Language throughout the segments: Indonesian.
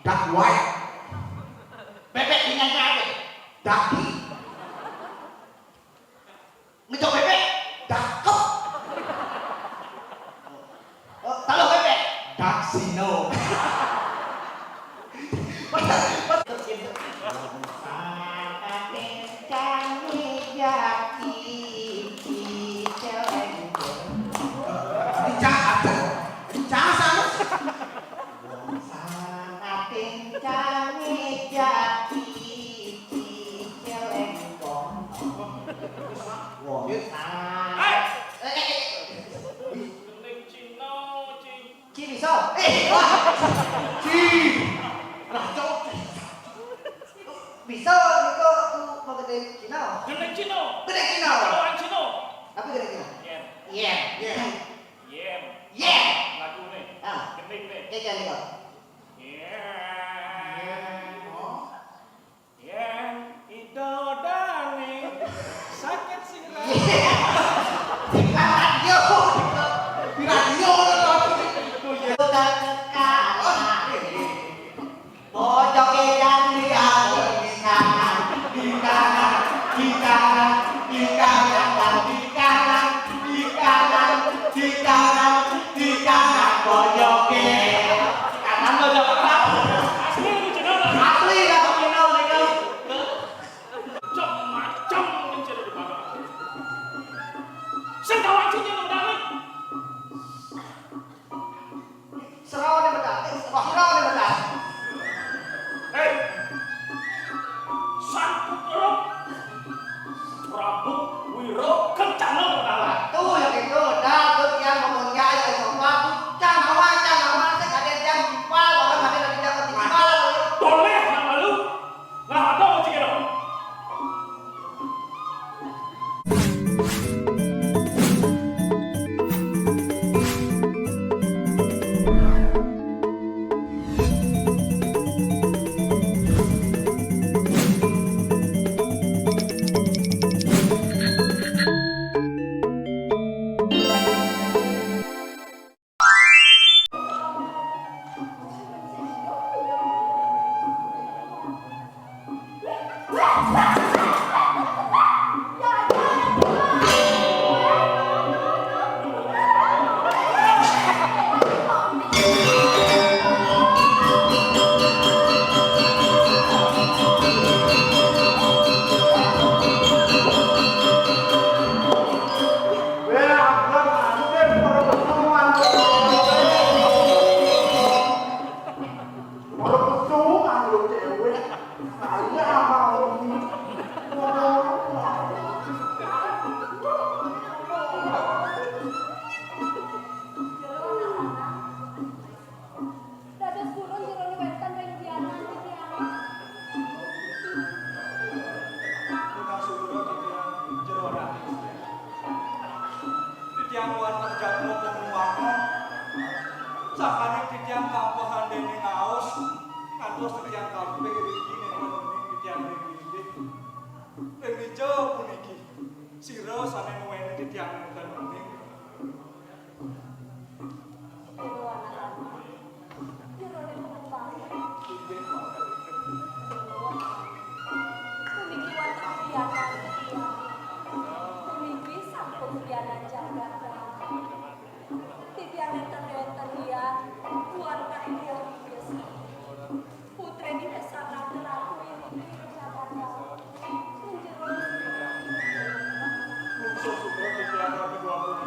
Dak wae. Bebek dengan apa? Daki. Ngejok bebek. Dakep. Oh, taruh bebek. Daksino. Bisa itu mau gede Cina. Gendeng Cino. Gede Cina. Kawan Cino. Tapi gede Cina. Yen. Yen. Yen. Yen. Lagu nih. Ah. Gendeng nih. Kayak gini kok. Yen. Yen. Idodane. Sakit sirah. Di radio. Di radio. Sudah kalah. Pojok yang di kanan, di kanan, di kanan, di kanan, di kanan, di kanan, di kanan, di kanan, pojoknya. Kanan pojok apa? Asli lu Cino. Asli lah Cino itu. Macam mencari di mana. Sentawa Cino mendalit. Serau nih benar. Serau nih benar. Hei. Sang Putra Prabu Wiro Kencana mendalit. Tuh yang itu dapet yang ngomongnya aja sama canawa saya kadang jam 4 orang kadang dari jam 3. Boleh nama lu. Nah, ada mau cik dong. Sakane titiang kampohan dene ngaos ngantos titiang kampe iki nemening titiang iki. Rejo puniki sira sane nuweni titiang nenten mening. Susu-susu titiang kedua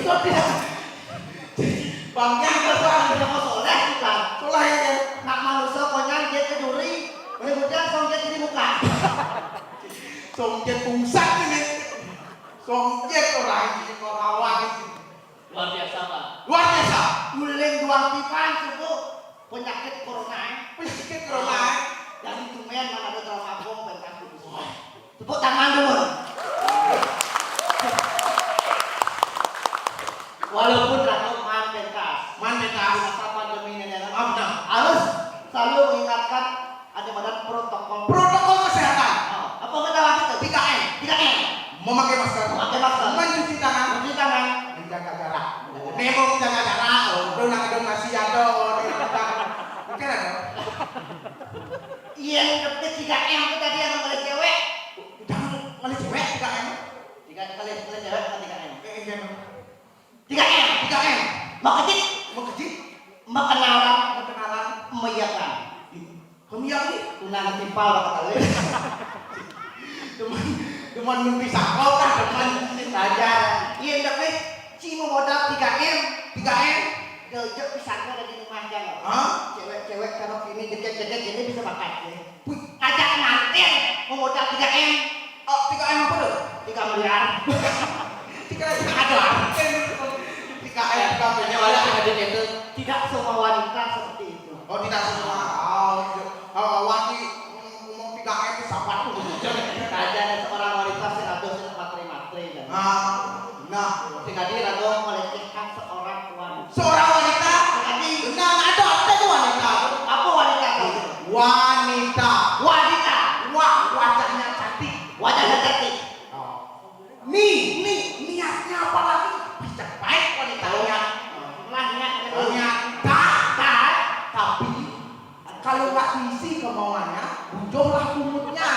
Ikut dia. Bangnya Yang kedua ada mau soleh bukan. soleh ya. Nak manusia konyang dia keduri. Kemudian song dia jadi muka. Songjet pungsak ini. Songjet orang ini orang Luar biasa, Pak. luar biasa. Guling dua tipan itu penyakit corona. Penyakit corona. Jadi tumen mana ada trauma bom pentas itu. Tepuk tangan dulu. Walaupun rakaman pentas, Mandetas. masa pandemi ini Benar. harus selalu mengingatkan ada badan protokol. Protokol kesehatan. Apa kata waktu itu? 3M. 3M. Memakai masker. Memakai masker. Mencuci tangan. Mencuci tangan. Menjaga jarak. Nemo menjaga jarak. Udah nak masih ada. Mungkin ada. Yang ketiga 3M itu tadi yang oleh cewek. Jangan oleh cewek 3M. Tiga kali oleh cewek atau 3M? 3M. 3M. Makasih. Mengkecil. Kenalan. Kenalan. Meyakan. Kamu yang ini. Tunangan timpal kata kali. Teman mimpi sakau kan teman Saja. Iya tapi cimo modal 3M. 3M. Gejek pisangnya ada di rumah aja loh. Hah? Cewek-cewek kalau ini deket-deket jadi bisa makan. Ajak mantin mau modal 3M. Oh, 3M apa tuh? 3 miliar. 3M ada. 3M kampanye Wala hadir itu tidak semua wanita seperti itu. Oh, tidak semua. Oh, wati ngomong 3M itu sahabat tuh. Saja ada seorang wanita yang ada materi-materi kan. Nah, Sekali ragu melecehkan seorang wanita. seorang wanita. Sekali Nah, ada tuh wanita. apa wanita itu? Wanita. Wanita. Wajahnya cantik. Wajahnya cantik. Nih, niatnya apa lagi? Bisa baik wanitanya. Ternyata, tapi kalau nggak diisi kemauannya, ujunglah kumutnya.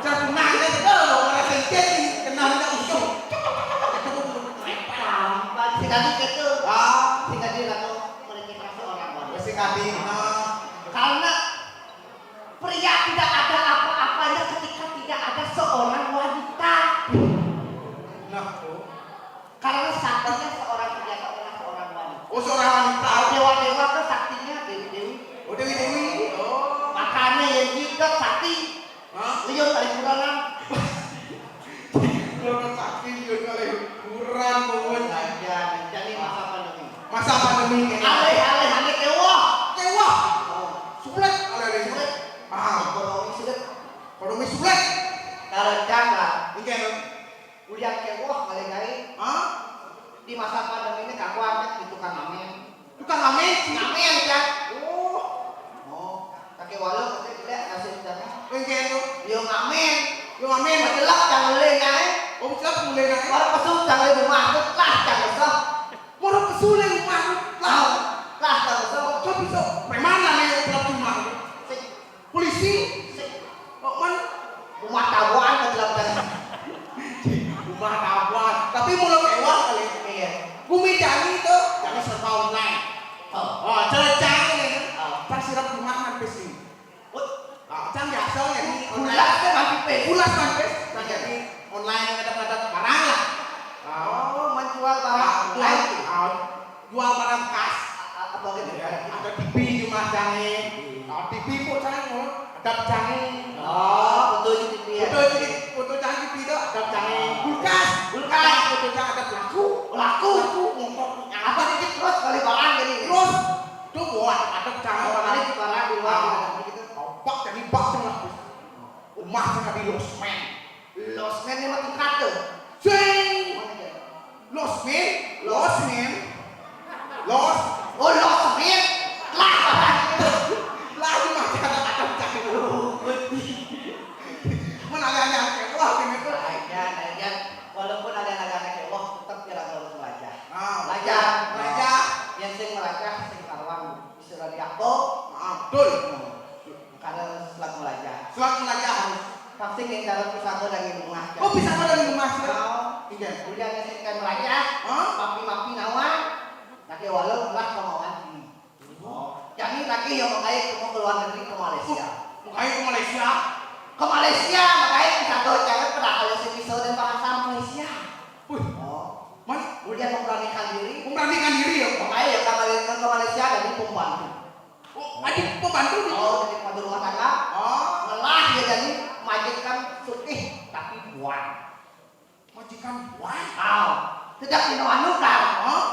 Terkenalnya kalau merasa jadi kenalnya ujung. Sekali itu. Sekali ragu melecehkan seorang wanita. Mesti kali, Karena pria tidak ada apa-apanya ketika tidak ada seorang wanita. Karena saktinya seorang pria adalah seorang wanita. oh seorang wanita. Dewa-dewa itu saktinya dewi-dewi. Oh Dewi. Oh, Makanya yang juga sakti. Lihat dari kurang. kalau sakti juga kali kurang banget. Saja jadi masa pandemi. Masa pandemi ini. Ale kewah. Kewah. Sulit ale Sulit. Ekonomi sulit. Ekonomi sulit. Kalau jangan Ini kan. udah kewah kali-kali di masa pandemi ini kaku angkat di tukang amin. Tukang amin. Ngamen kan? Kakek walau kakek tidak ngasih dana. Ini kan. Yo ngamen. Yung amin. Majelak jangan leh naik. Oh, bisa mulai na. Para pesum jangan leh rumah lah jangan sah. Moro kesulit rumah. Lah jangan sah. Kok bisa? Memana nih yang telah rumah? Sik Polisi. sik Oh, man. rumah tabuan majelak dan. Rumah kawan. Tapi mulut ewan kali. Iya. Bumi jani itu. Jangan serba online. Oh, cercang ini. Kan sirap rumah mampis ini. Can biasa ya ini Ulas kan masih pe. Ulas mampis. Jadi online ada barang lah. Oh menjual barang lain. Jual barang bekas. Apa gitu? Ada TV di rumah jangan. TV pun jangan. Ada jangan. Oh betul itu dia. Foto jangan TV itu ada jangan. Kulkas. Foto jangan ada Laku. Ngomong. Apa dikit terus kali barang jadi. Terus tuh buat ada jangan. Kali di barang di luar gitu. Bak jadi bak sama. Rumah jangan di losmen. Losmen ini makin kata. Sing. Losmen. Los. Oh losmen. Lah barang itu. Lagi masih ada jangan. Mana ada wah ini tuh. Aja. Walaupun ada anak-anak kewah tetap kira harus belajar. Belajar. Yang sing belajar sing kawan disuruh diako. Betul. Karena setelah belajar. Selamat belajar. Vaksin yang dalam pisang dari rumah. Oh bisa ada di rumah sih? Iya. Udah ngasih kan belajar. Mapi nawa. Laki walau lah kemauan. Jadi laki yang mengaik mau ke luar negeri ke Malaysia. Mengaik ke Malaysia. Ke Malaysia mengaik satu cewek pada kalau si pisau dan bahasa Malaysia. Wih. Mana? Kemudian memberanikan jadi pembantu di Oh, jadi pembantu rumah tangga. Oh, Ngelah dia jadi majikan sutih tapi buang. majikan wah. Aw, sejak dino anu kan. Oh,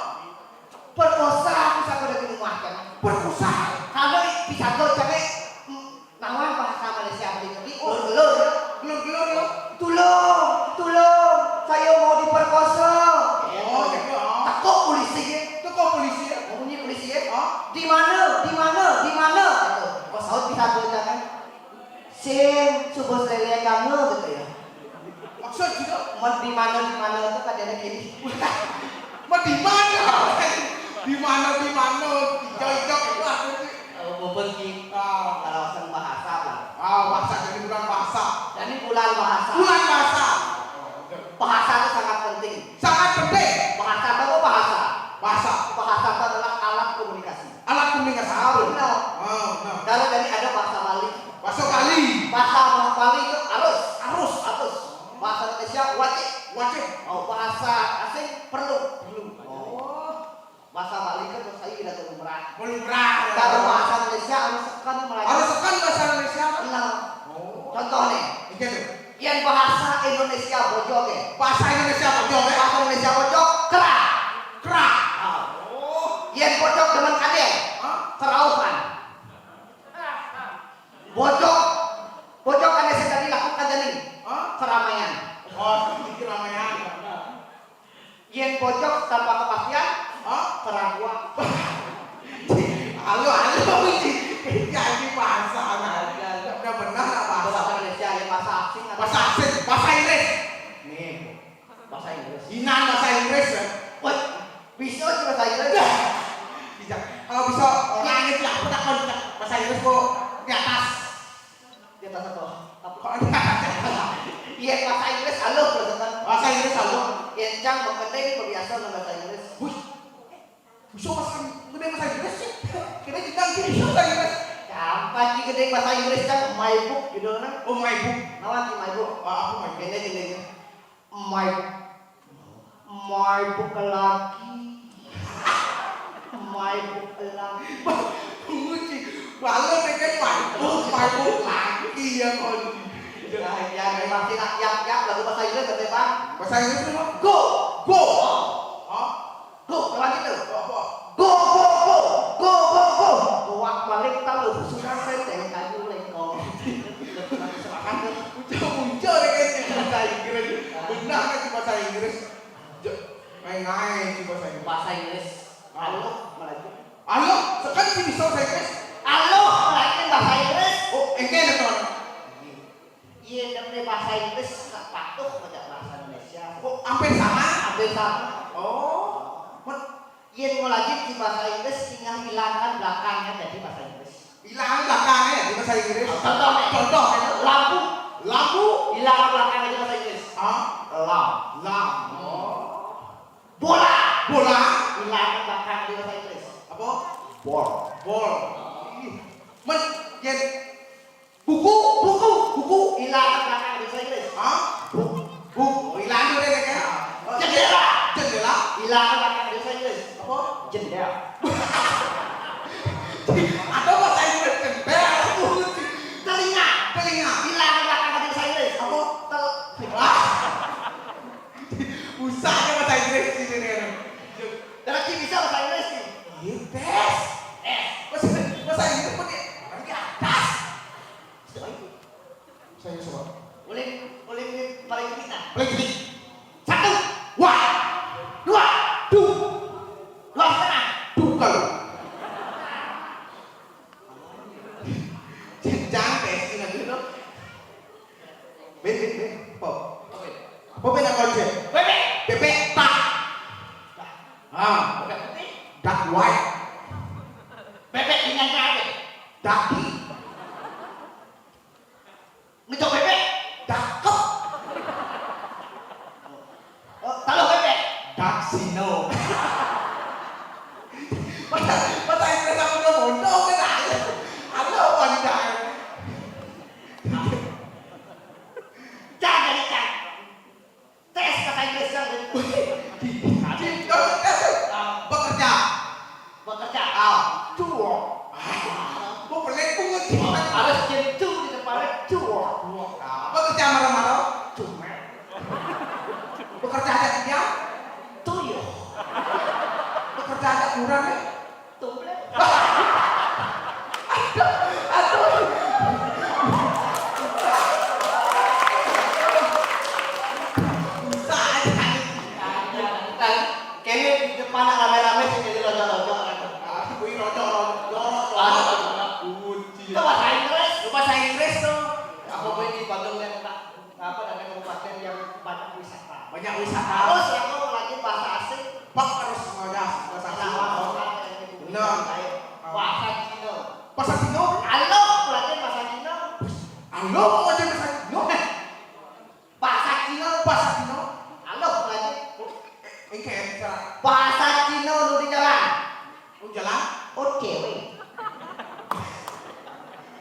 Perkosa bisa kudu di rumah kan. berkosa. Kalau bisa tuh jadi nama bahasa Malaysia begini. Gelur ya. Gelur-gelur ya. Tolong, saya mau diperkosa. Oh, gitu. Oh. Takut polisi ya. Itu kok polisi ya? Oh, bunyi polisi ya. Oh, Di mana? Gitu. Oh, saud bisa tuh kan. Sing subuh selesai kamu gitu ya. maksud gitu. Di mana itu kan ada gini. Mau di mana? Di mana? Hijau-hijau itu aku sih. Membenci Ah, alasan bahasa lah. bahasa jadi bulan bahasa. Jadi bulan bahasa. Bulan bahasa. Bahasa itu sangat penting. Sangat penting. Bahasa itu apa bahasa? Bahasa. Bahasa itu adalah alat komunikasi. Alat komunikasi. Tahu benar. Oh, no. Kalau dari ada bahasa Bali. Bahasa Bali. Bahasa Bali itu harus. Harus. Bahasa Indonesia wajib. Wajib. Oh, bahasa asing perlu. Oh. Bahasa Bali kan bahasa ini tidak umrah. Lumrah. Kalau bahasa Indonesia harus sekan Harus Melayu. sekali bahasa Indonesia. Benar. Oh. Contoh nih, Iki tuh. yang bahasa Indonesia bojok ya. Bahasa Indonesia betul ya. Bahasa Indonesia bojok kerak. Kerak. Oh. Yang bojok dengan kadek. Hah? Keraupan. Bojok kan yang sedang dilakukan jadi Hah? keramaian. Oh, ini keramaian. Yang bojok tanpa kepastian Hah? keraguan. Halo, Uci. Jadi bahasa aja. Udah benar lah bahasa. Bahasa Indonesia yang bahasa asing atau Bahasa asing, bahasa Inggris. nih bahasa Inggris. Hinan bahasa Inggris ya. Wah, bisa sih bahasa Inggris. Bisa. Kalau bisa langit lah, aku takon bahasa Inggris kok di atas. Di atas apa? Kok di atas? Iya bahasa Inggris halo teman-teman. Bahasa Inggris halo. Yang cang penting berbiasa dengan bahasa Inggris. Wih. Bisa bahasa Inggris sih. Kita juga bisa bahasa Inggris. Gampang sih gede bahasa Inggris cang my book judulnya. Oh, my book. Nawan sih my book. Aku my book. Gede. My book lagi. My book lagi. Uci. Walau dengan my book lagi ya kon. Ya masih nak yak lagu bahasa Inggris betul bang. Bahasa Inggris itu Go. go. Hah? Go lagi tuh. Apa? Go. Goak balik tahu sudah saya kayu lengkong. Silakan tuh. Muncul dengan bahasa Inggris. Benar kan di bahasa Inggris? Main-main di bahasa Inggris. Bahasa Inggris. Halo, Melayu. Halo, sekarang sih bisa bahasa Inggris? Halo, Melayu bahasa Inggris. Oh, engke ada teman. Iya, tapi bahasa Inggris nggak patuh pada bahasa Indonesia. Oh, hampir sama. Hampir sama. Oh, Yang melajib di bahasa Inggris tinggal hilangkan belakangnya jadi bahasa Inggris. hilang belakangnya di bahasa Inggris. Contoh, lampu Lampu. hilangkan belakangnya di bahasa Inggris. Ah, lam. Oh. Bola Bola. hilangkan belakang di bahasa Inggris. Apa? Ball. Bol. Men, yen buku. Hilangkan belakang di bahasa Inggris. Ah, buku. Hilang udah deh kan? Jendela Jendela. hilangkan belakang di bahasa Inggris. Apa? Jendela. Ada bahasa Inggris jendela. Telinga hilangkan belakang di bahasa Inggris. Apa? Ah, Usahanya bahasa Inggris di sini kan. dan bisa bahasa Inggris nih. Iya, tes. Bahasa Inggris pun di atas. Saya coba. Boleh paling kita. Lagi. 1, Wah. 2, Duh. 2,5. Duh kalau. Jenjang tes ini dulu. Ben. Pop. Apa ben apa aja? Bebek tak. Ah, duck white. Bebek dengan apa? Ducky. Ngecok bebek. Dakep. Taruh bebek. Daksino. Bahasa Inggris aku udah bodoh kan aja. Ada apa nih dah? Jangan. Tes bahasa Inggris yang Bekerja. bekerja. Tuh. Bekerja aja dia. Tuyul. Bekerja aja kurang ya. Tumble. Aduh. Bisa aja. Kan kene di depan rame-rame sing jadi rojo-rojo. Kuwi rojo-rojo. Kunci. Itu bahasa Inggris. Itu bahasa Inggris tuh. Aku ini Bandung dan apa namanya kabupaten yang banyak wisata. Banyak wisata. Terus aku lagi bahasa asing. Pak harus ngajak bahasa asing. Benar. Bahasa Cina. Bahasa Cina. Halo, belajar bahasa Cina. Halo, mau aja bahasa Cina. Bahasa Cina. Bahasa Cina. Halo, belajar. Ini kayak bicara. Bahasa Cina lu di jalan. Jalan. Oke, weh.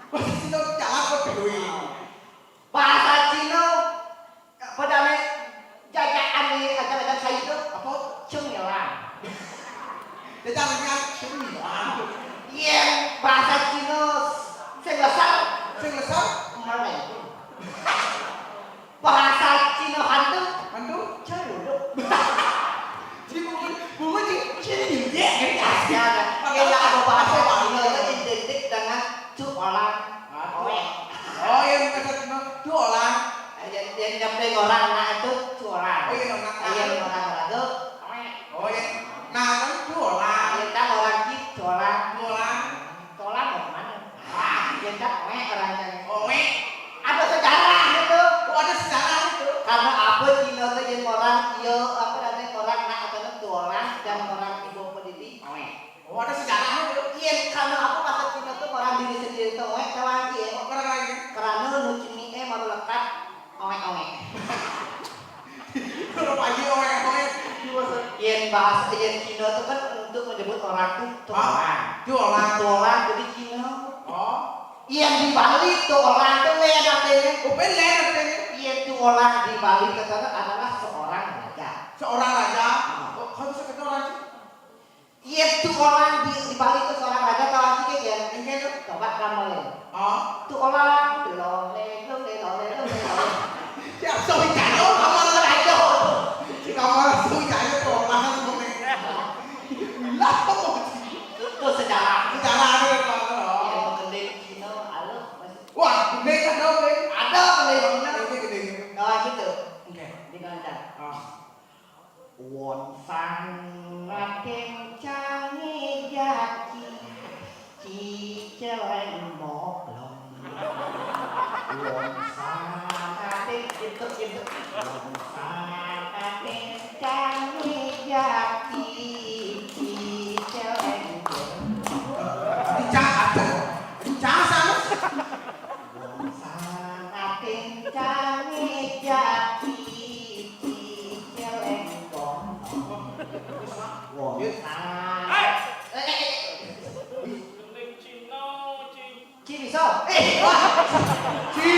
Bahasa Cina jalan kok dewe. Bahasa Cina apa namanya? Jajakan nih, ajar-ajar saya itu Apa? cemilan. Jajannya sembilan. Iya, bahasa Cina sebesar Sing lesar. Malay. Bahasa Cina hantu Mantu. ceruduk. Jadi bunga sini dia kan Ya, kayaknya ada bahasa Cina itu identik dengan cuk orang. Oh, yang bahasa Cina itu orang. Yang nyampe orang nah itu cuk orang. Oh, yang orang. Iya, orang itu. Oh, yang nah kan itu orang. Yang kan orang gitu orang. Orang. Tolak mau mana? Yang kan orang yang Oh, ada sejarah itu. oh ada sejarah itu. Karena apa Cina itu yang orang iya apa namanya orang nak atau itu orang dan orang ibu pendidik. Oh, ada sejarah itu. Iya karena apa bahasa Cina itu orang diri sendiri itu kawan iya. Oh, orang lain. Karena nu cini baru lekat oek. Kalau pagi orang. Iya bahasa yang Cina itu kan untuk menyebut orang itu orang. Itu orang. Itu orang jadi Cina. Oh. Yang di Bali itu orang itu lain artinya. Upen lain artinya. Iya itu orang di Bali kata adalah seorang raja. Seorang raja. Oh, kau bisa ketemu orang sih? Iya itu orang di Bali itu seorang raja kawan sih ya. Enggak itu. Coba kamu lihat. Oh. Itu orang lole. Siap, so ikannya kamar raja. Si kamar so ikannya tuh orang sebenarnya. Lah, kok Itu sejarah. sejarah ada kan? Yang mengenai Cina, halo masih Wah, gede kan dong, gede. ada mengenai Cina. Gede. Nah gitu. Oke. Di kancah. Ah. Won sang raken cangi jaki ci celeng moklong. Won sang raken gitu. Won sang raken cangi jaki ci celeng moklong. Dicah sama. Won sang raken cangi jaki ci celeng moklong. Wong Gening Cina, Cing. Ci bisa? Wah, Ci.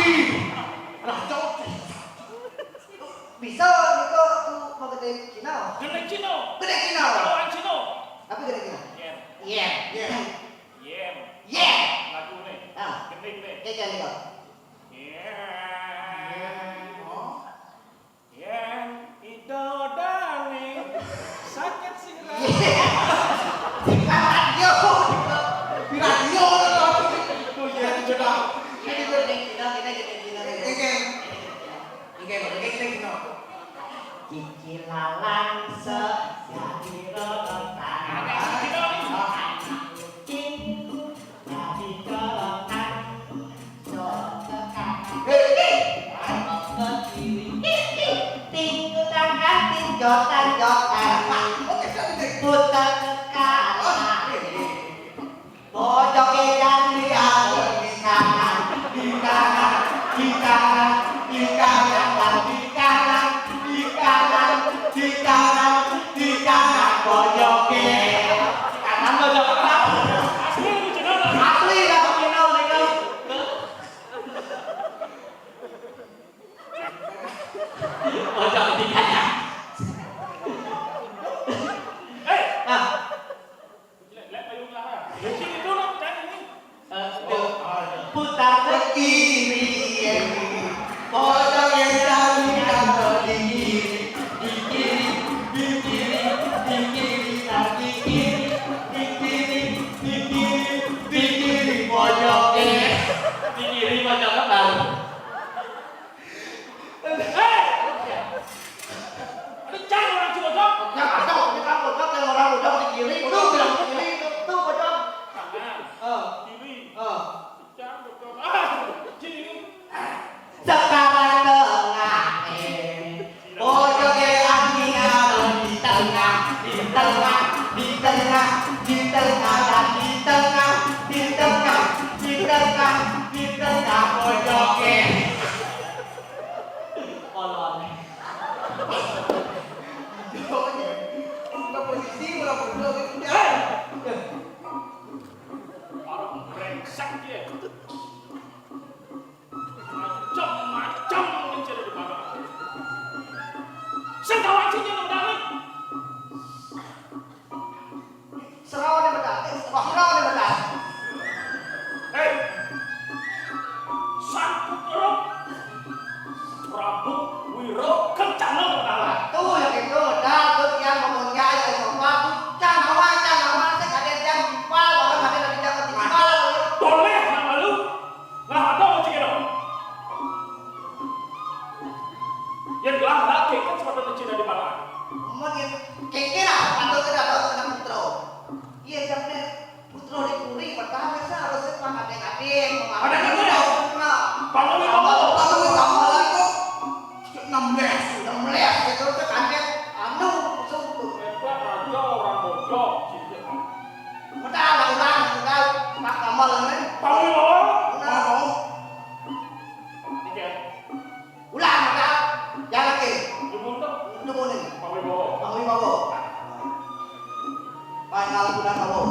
Raja. bisa niko tuh mau gede Cina. Gening Cina. Gede Cina. Orang Cina. Tapi gede Cina. Yen. Iya. Yen. Iya. Lagu nih. Ah, Gening nih. kayak niko. Yen. Oh. Yen. Idodane. Sakit sirah. Radio. Di radio tuh. Tuh ya sudah. Ini gede Cina, gede Cina. Oke, gede no. Cicilalan sejati rotan. Jadi kolokan. Jotan putar kanan pojok dan di kanan di kanan di kanan di kanan di kanan di kanan di kanan di kanan pojok kanan pojok kanan asli lah final itu Oh, jangan dikacang. ah Sekawan sini ngendali. Serawane bedak. Serawane bedak. Hei, sang putra Prabu Wiro Kencana ngendali. Tuh yang itu bedak yang ngomongnya ya sama Canawa sing kaden jam timpal orang kaden dari jam timpal. Boleh nama lu. Nah, ada mau cekir dong. Yang gelang laki kan sepatu Cina di mana? Mungkin kira atau tidak tahu tentang putra. Iya jamnya putra dicuri pertama harusnya pak kadeng-kadeng. Ada yang tahu? Paman itu mau. Kalau kamu lagi 16. 16 gitu tuh kaget anu sungguh. Hebat aja orang bodoh. Kita ada orang kita Pak Kamal ini. Paman mau. Mau. Tiga. Ulang kita jalan lagi. Dimuntuk. Nunggu nih. Paman mau. Kami mau. Final sudah kamu.